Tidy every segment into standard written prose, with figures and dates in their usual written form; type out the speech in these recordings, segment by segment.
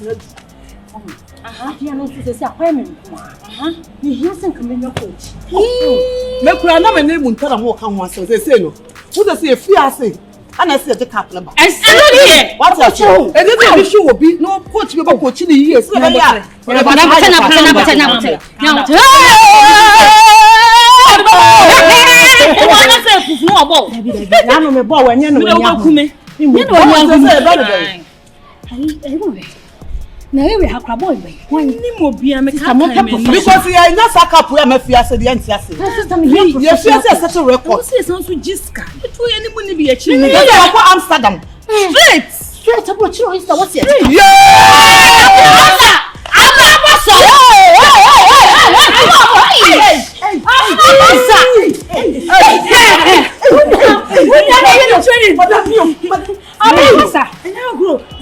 You know, this appointment. You hear some coming coach. Mekura na me name untara mo kan ho ase say no. Who dey say fiase? And I say the couple ba. What are you? E dey be show obi no coach be coach ni years. So be ya. Na we have crabo boy. Ni mo bia me ka because you are not saka pura me fiase dey antiase. You fiase set a record. Say so jiska. To any money be a chi. You go for Amsterdam. Straight up what you is what's it?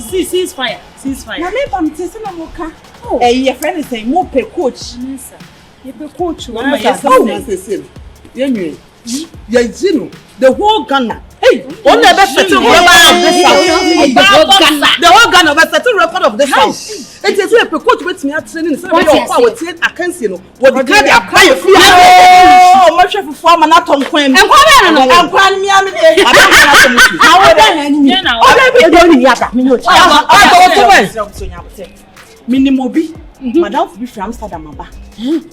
Ceasefire. Na me bam tese na moka. Your friend is saying mo pe coach. Vanesa. You pe coach. The whole Ghana. Hey, on the settle record of this house. The whole Ghana settle record of this house. It is a coach with me at training. So your power take I can see no. What the kind of apply your fear. Oh, my chef for man not on queen. And quite me am I don't how then now. I don't yaka me no. Minimum be madam be from Amsterdam aba.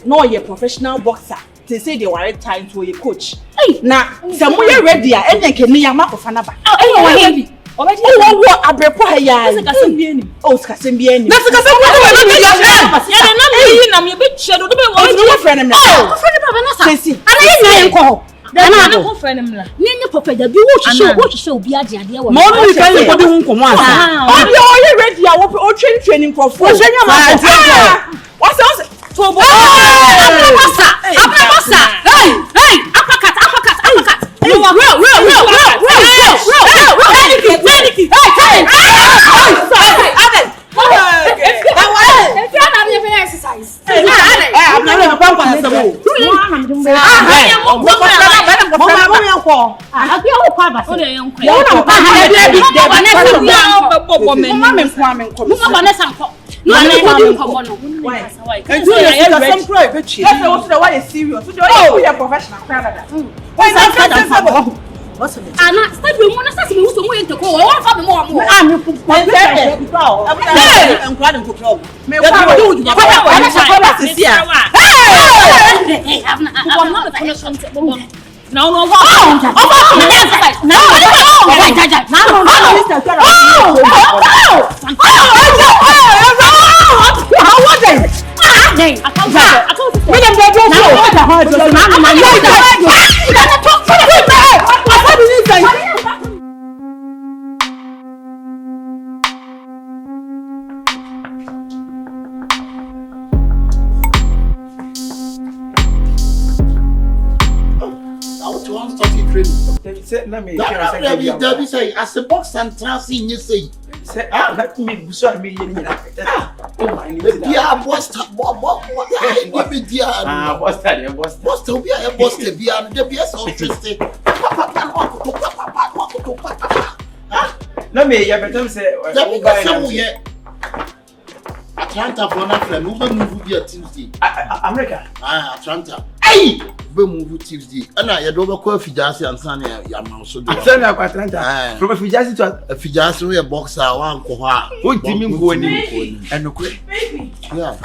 No you professional boxer. They say they were time to a coach. Now, some way ready, and they can near Makofanaba. Oh, heavy. Oh, I prepare ya. Oh, Scassimbian. That's a I'm a bit shadow. Oh, friend. I call. Then I don't friend him. Nina Papa, you show be a dear. More you can put him from one. Oh, you're ready. I will training for 4 years. What's else? No, why? And you are some private. That's also why it's serious. Oh, we are professional. Why not? What's it? I'm not studying. We want to study. We want to go. I want to have more. I'm glad I'm good. May we do? Let me say, as a box and transit, you say, let me show me. Yeah, what's that? What's to be a boss to be on the BS office? Let me better say, Atlanta for nothing. Move here Tuesday. America. Atlanta. Hey! We move Tuesday. And I don't know if Fijasi and Sunny are so good. Atlanta. From a Fijasi to a Fijasi, a boxer, one Koraa. Who did you go in? And no quick. Yeah.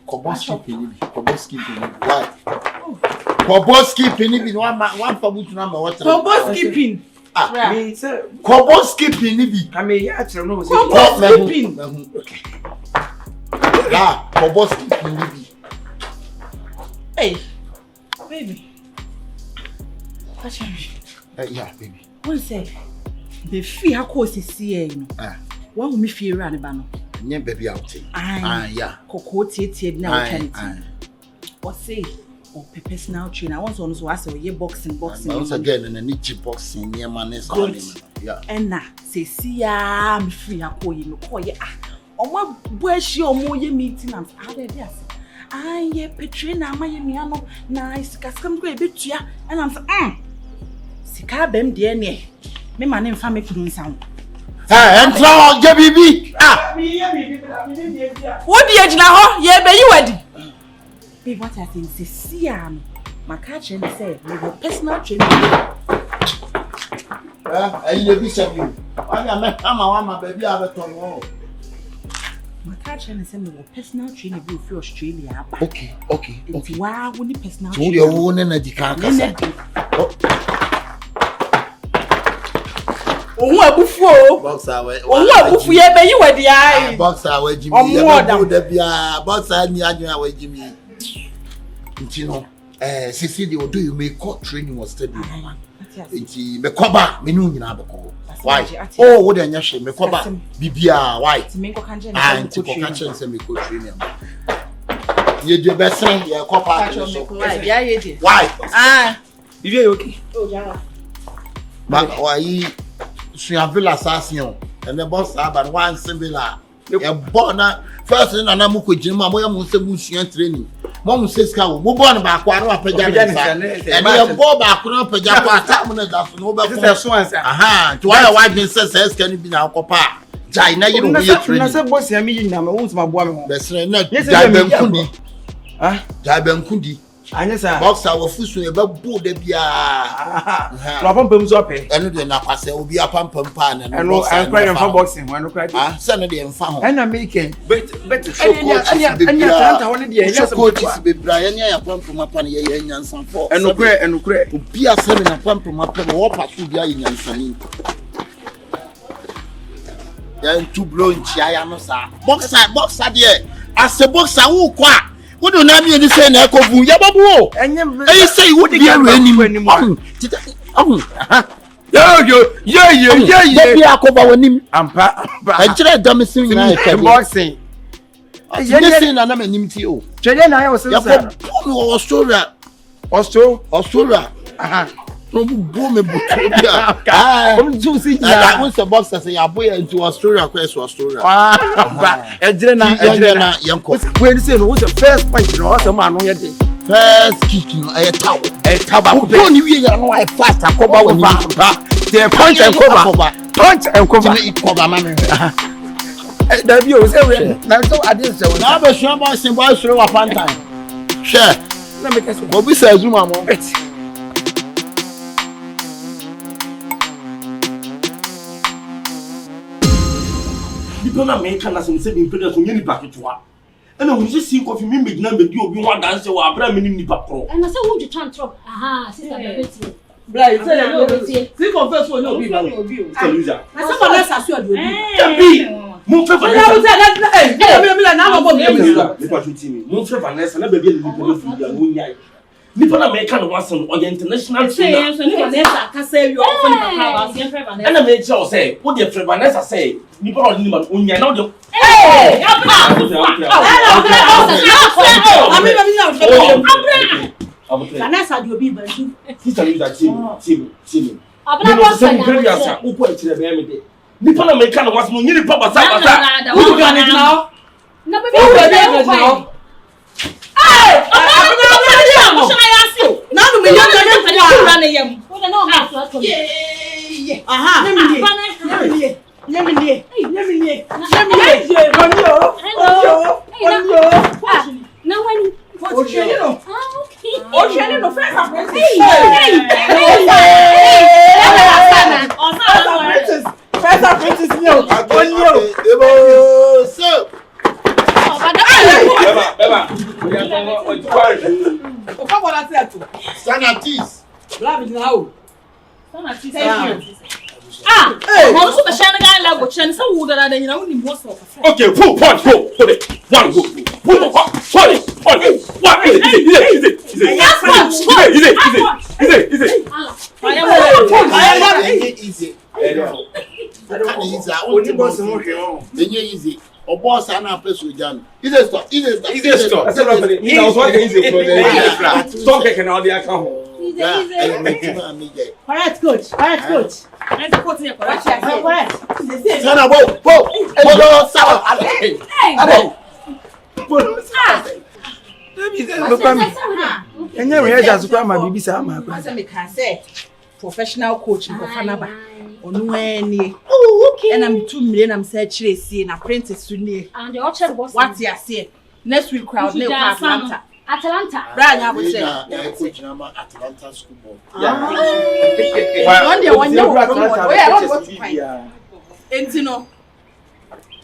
Koboski Penny, one for which number what? Koboski Pin. Koboski Penny. I mean, I don't know. Koboski Pin. Ah, Koboski Penny. Hey, baby. Yeah, baby. One say, the fee how course is seeing. One will me fear around the banner. Yeah, baby, out. Yeah. Cocoa tea now. What say? Or personal trainer. I want to also ask you boxing. Once again, in a niche boxing near Vanesa. Yeah. And now, say, see, I'm free. I call you. Oh, my boy, she or more meeting. I'm yes. I ye Petrina, my miano, nice, Cascam, great bit, and I'm Sika Bem, dear, Me man in family couldn't sound. Entra je bibi. What the age now? Yeah, be you ready? Babe, what I think see my catch and say we go personal training. You be sabi. Why me ama baby abeton. My catch and say we go personal training be for Australia. Okay. Wow, we need personal training. So you own energy kan kasa. Ohun abufu boxer we ohun abufu ye be yi wedi ai boxer we jimi ye be da bia boxer ni adwen we jimi ntino sisi de odo you make court training was study nti me koba me nu nyina abeko why oh wo de nya hwe me koba bibia why me ko kanje na nti ko kanje se me ko training ye de besen ye kopa why bibia okay oh ja ba why Suavilla Sassion, and the boss about one similar. You're born first in an amuku gym, my Musabusian training. Mom says, "Cow, we're born about Quara Pajamas, and you're born back on Pajama, that's no better. Aha, to why a white says, can you be now, Papa? China, you know, you're a boss, I mean, I'm my boy. That's not Jabem Kundi. Jabem Kundi. Anesa boxer wo fusu e ba bu de bia pampam so pe eno de na kwase obi apampam pa na eno ankwa dem fa boxing wan no ah se no de mfa ho ena make bet so coach anya tanta won de enya coach be bra anya ya pampam pa na ye nyansan fo eno kure obi ase na pampam pa wo pa so bia ye nyansan ya ntu bro nchia ya no sa boxer de ase boxer wo kwa what do na me ni say na ekovu ya babu o eh say wo di anim yo akoba wanim ampa ajira damisin na e boxing yes na na manim ti o twede na ya ya ko Australia aha no bu me buto bia om juicy ya won se boxer say ya boy into Australia quest Australia ejire na yanko when say no the first punch no so ma no ye dey first kick no e taw ba ko ni wie ya no I fast akoba wani the punch and cover ni cover ma me da bi o say we na so ade say na ba sure ba sin boy sure wa pantan share na me kase obi sa azuma mo People make us and say, "Impedance on any packet." And when you see coffee, me make number do be one dance or a brand new paper. And I say, "Would you turn trouble?" Aha, sister, baby. Right, say no be. See confess for no be. Louisa. Na someone else as you do. Can be. Move for Vanessa. Hey, me na go be. Move for Vanessa, na baby ni Nipa na make no was on international trainer. So Vanessa ka say you offer ni papa was Vanessa. And I make sure say, what the Vanessa say, Nipa on ni man unya now the Vanessa do be bantu. Sister Louisa team. Abana say very asa, who put it to the baby. Nipa na make no was no ni papa sa. Who do it now? Na baby now. Hey! Now me young aha. Okay, pull point, pull it. One go. Pull it. What is easy. O boss ana peso jam. Is it stop? That's a lot. He was working easy for the stop taking all the account. Correct, coach. Correct. Sana bo. Sawa. Hey. Enye we just kwa ma bibi sa ma kwa. Say me can say professional coach in Kofanaba. Onu eni. Oh, okay. And I'm 2 million I'm say chire see na princess suni. And the orchard was What you say? Next week crowd ne Atlanta. Atlanta. Brian ya bo say. Coach Nama Atlanta school board. One day one year we promote. We are not to find. Entino.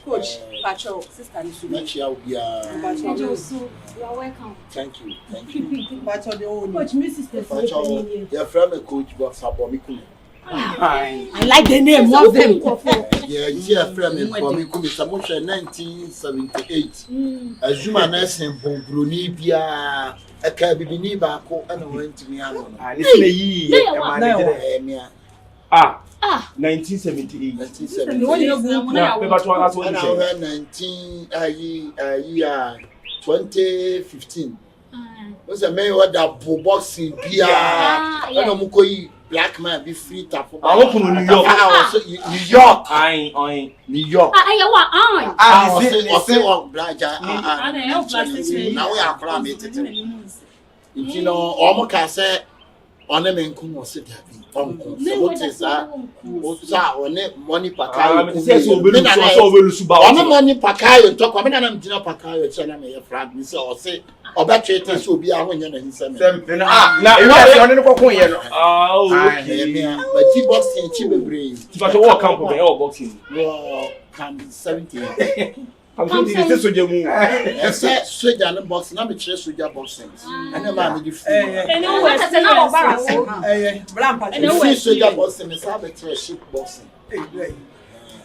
Coach, Pacho, sister ni sumi. Next year will be You are welcome. Thank you. Pacho the own. Coach, my sister. Your friend a coach box up on me. I like the name of them. Yeah, your friend me for me. Someone 1978. Azuma nursing from Bruni Bia. A cabini bako and went to me. Ah. 1978. 2015. Was a Mayweather boxing Bia. I don't know black man be free tap. I open New York. New York. I New York. I say on Blaja. Now we are climate. You know, almost can say on the main cool was it. Uncle, so what is that? On it, money Pakayo. On the money Pakayo, talk. I mean, I'm dinner Pakayo, China may flag me so say, or better it will be a winner in 7. Now, you are on the but she boxing, she be brave. But you walk out of boxing. Well, come 17. I'm going to this with you. I said, straight down the boxing, I'm a chess with your boxing. And the man with the free. And no, that's an hour. And the free soldier boxing is have a trash boxing.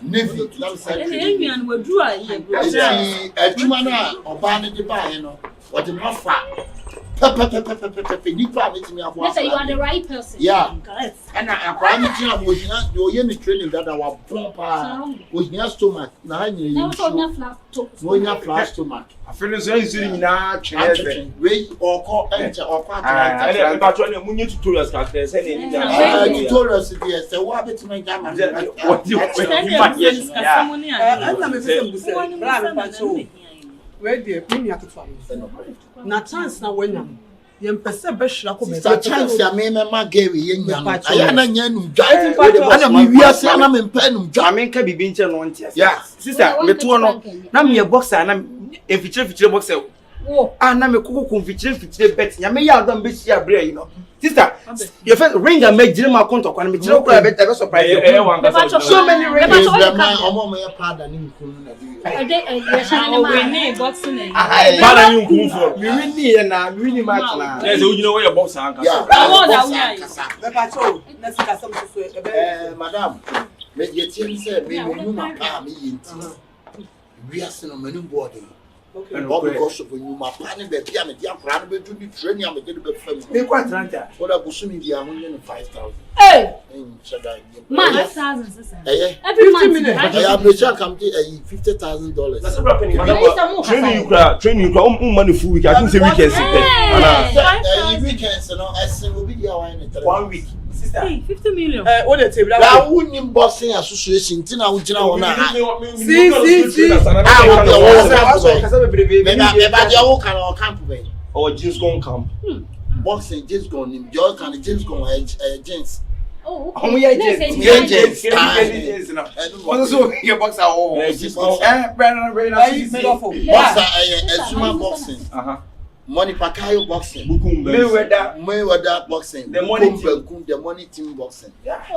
Navy, I'm saying. And we drew a year. A Jumana or Barney de Bayano, what the Mafra. Pepper, you promised me of what you are the right person. Yeah, and I promised you was not your training that our bumper was near stomach. Now I knew you flash stomach. I feel as though you're not wait or call enter or I got you to tourists. You told us yes, so what happened to my gamma? What you where the opinion of na chance na wanyam yem pese be hira ko be chance ya me ma gave yen ya aya na nya nu dwa ana mi wiase ana me mpa nu dwa me nka bibi nche no ntia yeah sister me to no na me boxer na e fichire boxer na me kokoko fichire bet nya me ya don be shia bre you know sister your first ring and make jima konto kwa me chire okura be surprise so many rings the man omo me pada ni nkunu na Father, you come for me. Really, and I really match now. There's you know where your box are. Madam, me get you say me no ma pa me yinti. We are seen on menu boarding. And all because of you ma pa ni be bia me dia kra no be do bi training am dey be fam. Me kwa Atlanta. What a busumi dia ho ne 5,000. Hey. Man, 5,000 sister. Every month. I have no come to $50,000. That's what happening. Training you money full week. I think say weekends. Weekends, I will be there 1 week. Hey, 50 million. What the table? I wouldn't boxing association. Tina Ujina ona. Or just gonna come. Boxing just going. Just can just go gents. Oh, we are gents. Also, your boxer. Oh, boxing. Money Pakayo boxing. Mayweather boxing. The money team boxing.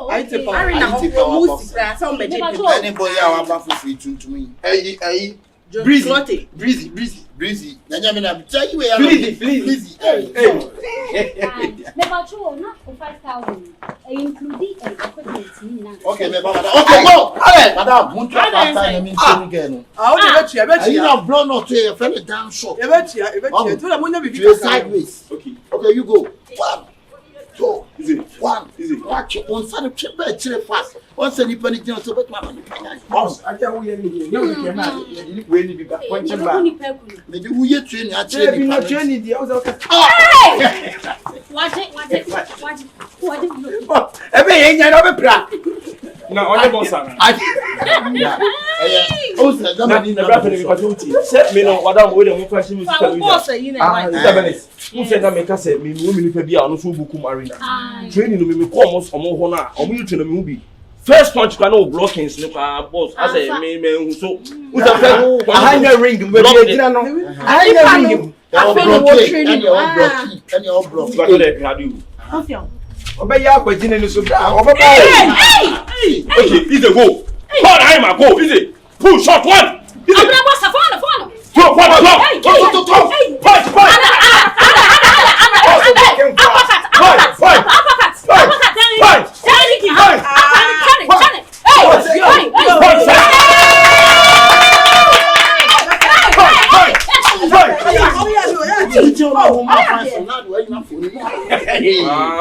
I take to me. Breezy. Nanyamina tell you where breezy. not for 5,000. Including equipment. Okay, go. Madam, again. I have blown out to a very damn shop. Sideways. Okay, you go. 1, 2, 1. Watch your own side of chip fast. Once any penny to bet my money. Boss, I tell you, no, you cannot really be back. Maybe we are training. Actually, not training the other. Watch it. No, on the boss. Set me no, what I'm waiting for. Who said that make us say, me women be on the Fubukum arena? Training me almost a more honor, or me to the movie. first punch can no blocking snip boss. I say me so. Who's the first? I hang ring. We be no. I hang ring. Any all block. Got it. How do you? Cconfion. Obeya kwagine ni so bra. Hey. Okay, it's a go. Hold I'm a go. Is it? Pull shot one. Is it?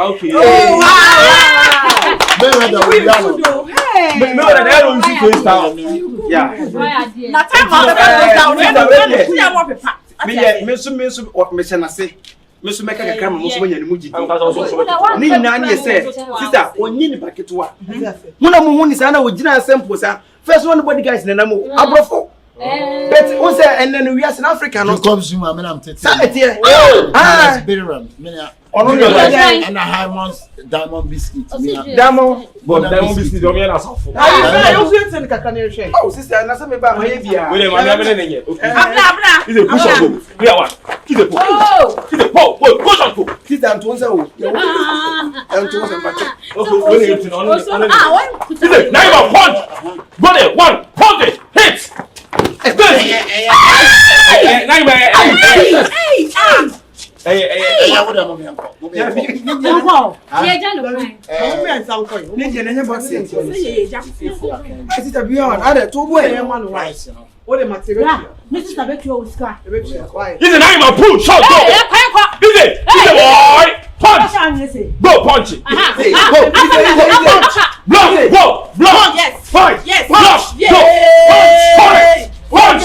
Okay. Mayweather, they don't see to style. Yeah. Na time meso meka kakra mo so nya ne mu gidi ni nyina ne say sister onyi ni paketwa muna mo huni sana wo gina sample sa first one body guys na namu abrofo but who say and then we are in Africa no Cconfion am na am tete sa etie Biram mena ono and a high ones diamond biscuit diamond biscuit do me na safo you see it kakra na hwe oh sister na say me ba ma ye bia we dey ma me na nye okay abna is a push up go we are one is a pull push up go sister anto nsa wo anto nsa mbacho okay we need to know is it now punch body one punch it hit Go punch it. Block. Yes. Fight. Yes. Block. Yes. Punch.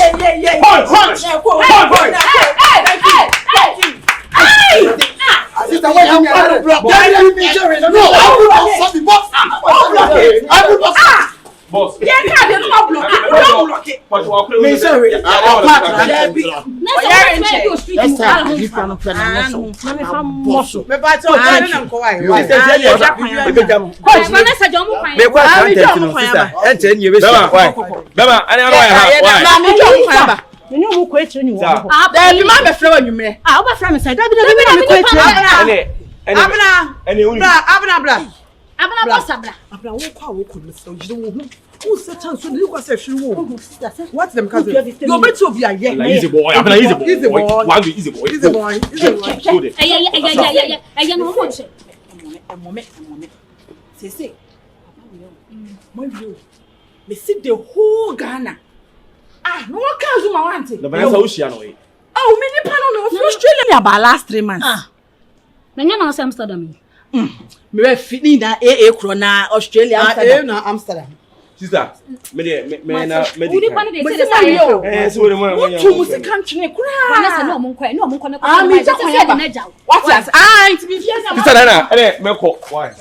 Boss. Yeah, can't block it. Me sorry. What's them cousin? You're better to be a yeah. Easy boy. I'm easy boy. Easy boy. Easy boy. Say. My view. Me see the whole Ghana. No one can do my auntie. The Vanesa Ocean way. Oh, many panel no Australia about last 3 months. Nanya na Amsterdam. Me fitting na AA Corona Australia Amsterdam. Na Amsterdam. Sister, me na so the man. What you must country Koraa. Vanesa no mo nkwa no mo nkwa na. Me just what yes. It be Sister Nana, me ko. Why?